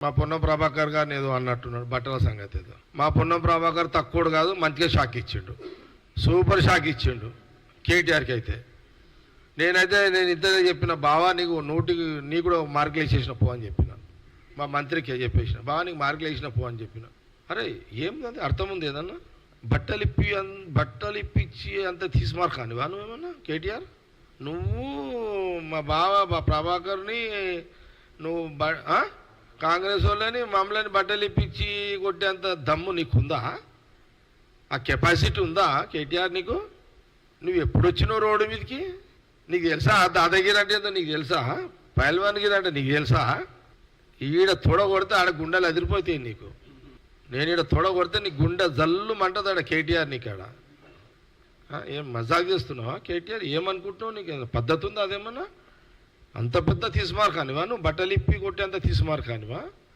మా పొన్నం ప్రభాకర్ గారిని ఏదో అన్నట్టున్నాడు బట్టల సంగతి ఏదో. మా పొన్నం ప్రభాకర్ తక్కువడు కాదు, మంచిగా షాక్ ఇచ్చిండు, సూపర్ షాక్ ఇచ్చిండు కేటీఆర్కి. అయితే నేను ఇద్దరే చెప్పిన, బావా నీకు కూడా మార్కులు వేసేసిన పో అని చెప్పిన. మా మంత్రికి చెప్పేసిన, బావా నీకు మార్కులు వేసిన పో అని చెప్పిన. అరే ఏంది అర్థం ఉంది ఏదన్నా? బట్టలు ఇప్పించి అంత తీసుమార్ కానివా నువ్వేమన్నా కేటీఆర్? నువ్వు మా బావ ప్రభాకర్ని నువ్వు కాంగ్రెస్ వాళ్ళని మమ్మల్ని బట్టలు ఇప్పించి కొట్టేంత దమ్ము నీకుందా? ఆ కెపాసిటీ ఉందా కేటీఆర్ నీకు? నువ్వు ఎప్పుడు వచ్చినావు రోడ్డు మీదకి? నీకు తెలుసా దాదాగిరి అంటే ఏందో నీకు తెలుసా? పైల్వాన్గిరి అంటే నీకు తెలుసా? ఈడ తొడ కొడితే ఆడ గుండెలు అదిరిపోతాయి నీకు. నేను ఈడ తొడ కొడితే నీ గుండె జల్లు మంటది ఆడ కేటీఆర్ నీకాడ. ఏం మజాక్ చేస్తున్నావా కేటీఆర్? ఏమనుకుంటున్నావు? నీకు పద్ధతి ఉందా అదేమన్నా? అంత పెద్ద తీసుమార్ కానివా నువ్వు? బట్టలు ఇప్పి కొట్టేంత తీసుమార్ కానివా?